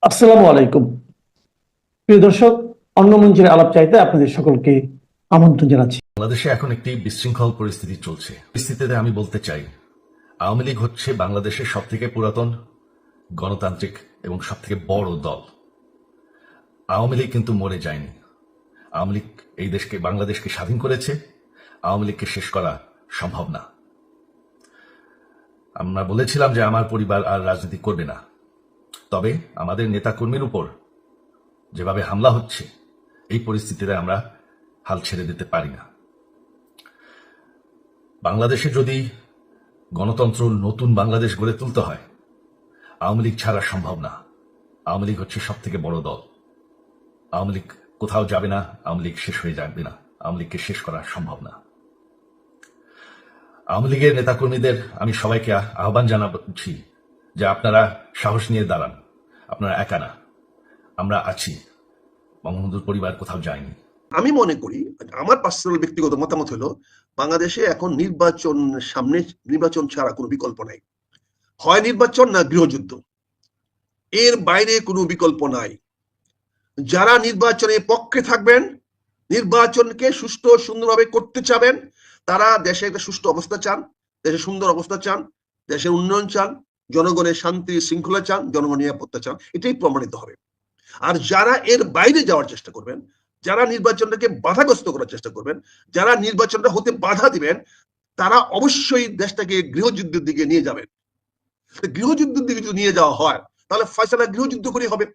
আসসালামু আলাইকুম। প্রিয় দর্শক, অন্য মঞ্চের আলাপ চাইতে আপনাদের সকলকে আমন্ত্রণ জানাচ্ছি। বাংলাদেশে এখন একটি বিশৃঙ্খল পরিস্থিতি চলছে। পরিস্থিতিতে আমি বলতে চাই, আওয়ামী লীগ হচ্ছে বাংলাদেশের সবথেকে পুরাতন গণতান্ত্রিক এবং সবথেকে বড় দল। আওয়ামী লীগ কিন্তু মরে যায়নি। আওয়ামী লীগ এই দেশকে, বাংলাদেশকে স্বাধীন করেছে। আওয়ামী লীগকে শেষ করা সম্ভব না। আমরা বলেছিলাম যে আমার পরিবার আর রাজনীতি করবে না, তবে আমাদের নেতাকর্মীর উপর যেভাবে হামলা হচ্ছে, এই পরিস্থিতিতে আমরা হাল ছেড়ে দিতে পারি না। বাংলাদেশে যদি গণতন্ত্র নতুন বাংলাদেশ গড়ে তুলতে হয়, আওয়ামী লীগ ছাড়া সম্ভব না। আওয়ামী লীগ হচ্ছে সব থেকে বড় দল। আওয়ামী লীগ কোথাও যাবে না, আওয়ামী লীগ শেষ হয়ে যাবে না, আওয়ামী লীগকে শেষ করা সম্ভব না। আওয়ামী লীগের নেতাকর্মীদের আমি সবাইকে আহ্বান জানাচ্ছি যে আপনারা সাহস নিয়ে দাঁড়ান। আপনারা একা না, আমরা আছি। বঙ্গবন্ধুর পরিবার কোথাও যায়নি। আমি মনে করি, আমার পার্সোনাল ব্যক্তিগত মতামত হলো, বাংলাদেশে এখন নির্বাচন ছাড়া কোনো বিকল্প নাই। হয় নির্বাচন না গৃহযুদ্ধ, এর বাইরে কোনো বিকল্প নাই। যারা নির্বাচনের পক্ষে থাকবেন, নির্বাচনকে সুষ্ঠু সুন্দরভাবে করতে চাবেন, তারা দেশে একটা সুষ্ঠু অবস্থা চান, দেশে সুন্দর অবস্থা চান, দেশের উন্নয়ন চান, জনগণের শান্তি শৃঙ্খলা চান, জনগণ নিরাপত্তা চান, এটাই প্রমাণিত হবে। আর যারা এর বাইরে যাওয়ার চেষ্টা করবেন, যারা নির্বাচনটাকে বাধাগ্রস্ত করার চেষ্টা করবেন, যারা নির্বাচনটা হতে বাধা দিবেন, তারা অবশ্যই দেশটাকে গৃহযুদ্ধের দিকে নিয়ে যাবেন। গৃহযুদ্ধের দিকে যদি নিয়ে যাওয়া হয়, তাহলে ফয়সালা গৃহযুদ্ধ করে হবে।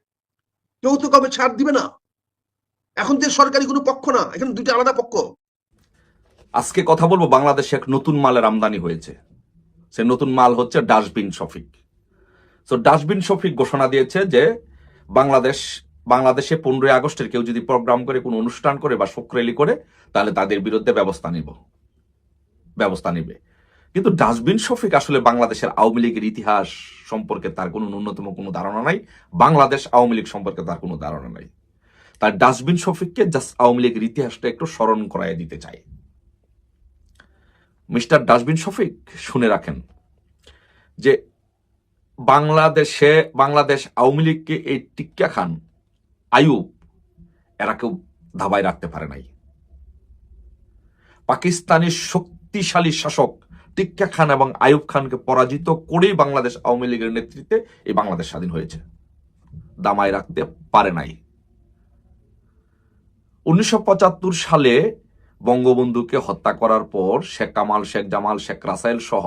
কেউ তো কাউকে ছাড় দিবে না। এখন যে সরকারি কোনো পক্ষ না, এখন দুইটা আলাদা পক্ষ। আজকে কথা বলবো, বাংলাদেশে এক নতুন মালের আমদানি হয়েছে। সে নতুন মাল হচ্ছে ডাস্টবিন শফিক। তো ডাস্টবিন শফিক ঘোষণা দিয়েছে যে বাংলাদেশে 15ই আগস্টের কেউ যদি প্রোগ্রাম করে, কোনো অনুষ্ঠান করে বা শোক র্যালি করে, তাহলে তাদের বিরুদ্ধে ব্যবস্থা নেবে। কিন্তু ডাস্টবিন শফিক আসলে বাংলাদেশের আওয়ামী লীগের ইতিহাস সম্পর্কে তার কোনো ন্যূনতম কোনো ধারণা নাই। বাংলাদেশ আওয়ামী লীগ সম্পর্কে তার কোনো ধারণা নাই। তার ডাস্টবিন শফিককে জাস্ট আওয়ামী লীগের ইতিহাসটা একটু স্মরণ করাই দিতে চায়। মিস্টার ডাস্টবিন শফিক, শুনে রাখেন যে বাংলাদেশ আওয়ামী লীগকে এই টিক্কা খান, আইয়ুব, এরা কেউ ধাবায় রাখতে পারে নাই। পাকিস্তানের শক্তিশালী শাসক টিক্কা খান এবং আইয়ুব খানকে পরাজিত করেই বাংলাদেশ আওয়ামী লীগের নেতৃত্বে এই বাংলাদেশ স্বাধীন হয়েছে। দামায় রাখতে পারে নাই। 1975 সালে বঙ্গবন্ধুকে হত্যা করার পর শেখ কামাল, শেখ জামাল, শেখ রাসেল সহ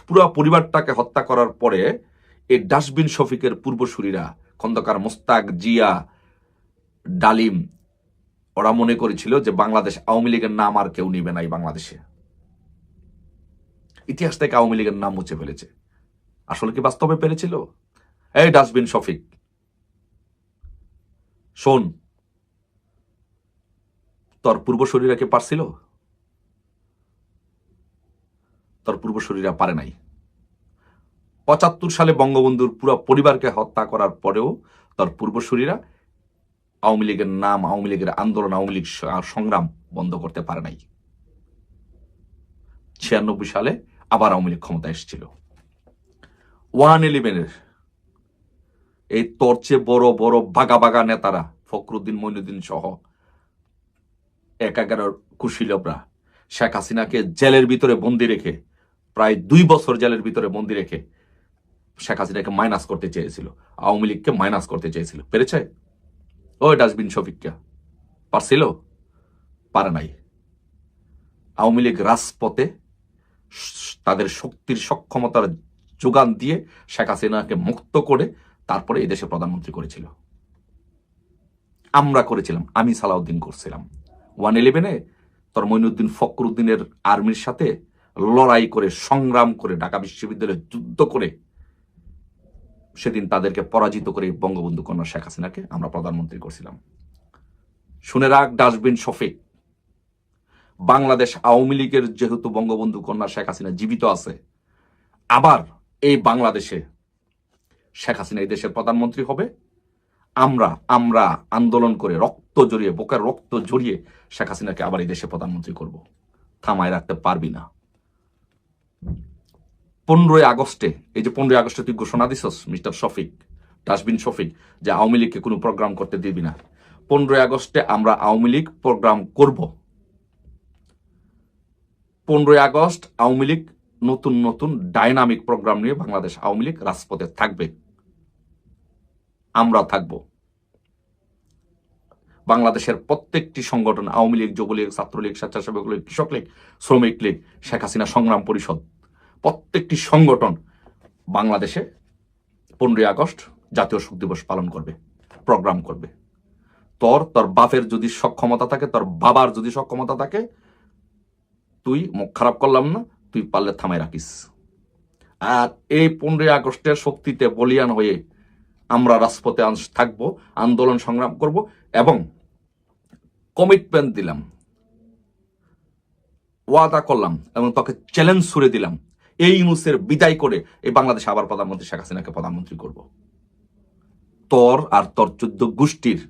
পুরো পরিবারটাকে হত্যা করার পরে এই ডাস্টবিন শফিকের পূর্বসূরীরা খন্দকার মোস্তাক, জিয়া, ডালিম, ওরা মনে করেছিল যে বাংলাদেশ আওয়ামী লীগের নাম আর কেউ নিবে নাই। বাংলাদেশে ইতিহাস থেকে আওয়ামী লীগের নাম মুছে ফেলেছে। আসলে কি বাস্তবে পেরেছিল? এই ডাস্টবিন শফিক, শোন, তোর পূর্বসূরীরা কি পারছিল? তোর পূর্বসূরীরা পারে নাই। 75 সালে বঙ্গবন্ধুর পুরো পরিবারকে হত্যা করার পরেও তোর পূর্বসূরীরা আওয়ামী লীগের নাম, আওয়ামী লীগের আন্দোলন, আওয়ামী লীগ সংগ্রাম বন্ধ করতে পারে নাই। 96 সালে আবার আওয়ামী লীগ ক্ষমতা এসেছিল। 111-এর এই তোর চেয়ে বড় বড় বাগা বাগা নেতারা, ফখরুদ্দিন, মঈনুদ্দিন সহ 11 কুশীলবরা শেখ হাসিনাকে জেলের ভিতরে বন্দি রেখে, প্রায় 2 বছর জেলের ভিতরে বন্দি রেখে শেখ হাসিনাকে মাইনাস করতে চেয়েছিল, আওয়ামী লীগকে মাইনাস করতে চেয়েছিল। পেরেছে? ওই ডাস্টবিন শফিককে পারছিল? পারে নাই। আওয়ামী লীগ রাজপথে তাদের শক্তির সক্ষমতার যোগান দিয়ে শেখ হাসিনাকে মুক্ত করে তারপরে এই দেশে প্রধানমন্ত্রী করেছিল। আমরা করেছিলাম, আমি সালাউদ্দিন করছিলাম। 111-এ তোর মঈনুদ্দিন, ফখরুদ্দিনের আর্মির সাথে লড়াই করে, সংগ্রাম করে, ঢাকা বিশ্ববিদ্যালয়ে যুদ্ধ করে সেদিন তাদেরকে পরাজিত করে বঙ্গবন্ধু কন্যা শেখ হাসিনাকে আমরা প্রধানমন্ত্রী করছিলাম। শুনে রাখ ডাস্টবিন শফিক, বাংলাদেশ আওয়ামী লীগের যেহেতু বঙ্গবন্ধু কন্যা শেখ হাসিনা জীবিত আছে, আবার এই বাংলাদেশে শেখ হাসিনা এই দেশের প্রধানমন্ত্রী হবে। আমরা আন্দোলন করে রক্ত জড়িয়ে, বুকের রক্ত জড়িয়ে শেখ হাসিনাকে আবার এই দেশে প্রধানমন্ত্রী করব। থামায় রাখতে পারবি না। 15ই আগস্টে, এই যে 15ই আগস্টে তুই ঘোষণা দিছস মিস্টার শফিক, ডাস্টবিন শফিক যে আওয়ামী লীগকে কোনো প্রোগ্রাম করতে দিবি না। 15ই আগস্টে আমরা আওয়ামী লীগ প্রোগ্রাম করব। 15ই আগস্ট আওয়ামী লীগ নতুন নতুন ডাইনামিক প্রোগ্রাম নিয়ে বাংলাদেশ আওয়ামী লীগ রাজপথে থাকবে, আমরা থাকব। বাংলাদেশের প্রত্যেকটি সংগঠন, আওয়ামী লীগ, যুবলীগ, ছাত্রলীগ, স্বেচ্ছাসেবক লীগ, কৃষক লীগ, শ্রমিক লীগ, শেখ হাসিনা সংগ্রাম পরিষদ, প্রত্যেকটি সংগঠন বাংলাদেশে 15ই আগস্ট জাতীয় শোক দিবস পালন করবে, প্রোগ্রাম করবে। তোর বাপের যদি সক্ষমতা থাকে, তোর বাবার যদি সক্ষমতা থাকে, তুই মুখ খারাপ করলাম না, তুই পারলে থামাই রাখিস। আর এই 15ই আগস্টের শক্তিতে বলিয়ান হয়ে আমরা রাজপথে থাকবো, আন্দোলন সংগ্রাম করব এবং কমিটমেন্ট দিলাম, ওয়াদা করলাম এবং তোকে চ্যালেঞ্জ ছুড়ে দিলাম, এই ইউনূসের বিদায় করে এই বাংলাদেশে আবার প্রধানমন্ত্রী শেখ হাসিনাকে প্রধানমন্ত্রী করব। তোর আর তোর 14 গোষ্ঠীর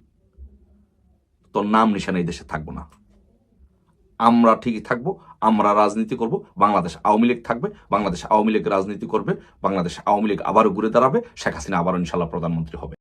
তোর নাম নিশানা এই দেশে থাকবো না। আমরা ঠিকই থাকবো, আমরা রাজনীতি করব, বাংলাদেশ আওয়ামী লীগ থাকবে, বাংলাদেশ আওয়ামী লীগ রাজনীতি করবে, বাংলাদেশ আওয়ামী লীগ আবারও ঘুরে দাঁড়াবে, শেখ হাসিনা আবারও ইনশাল্লাহ প্রধানমন্ত্রী হবে।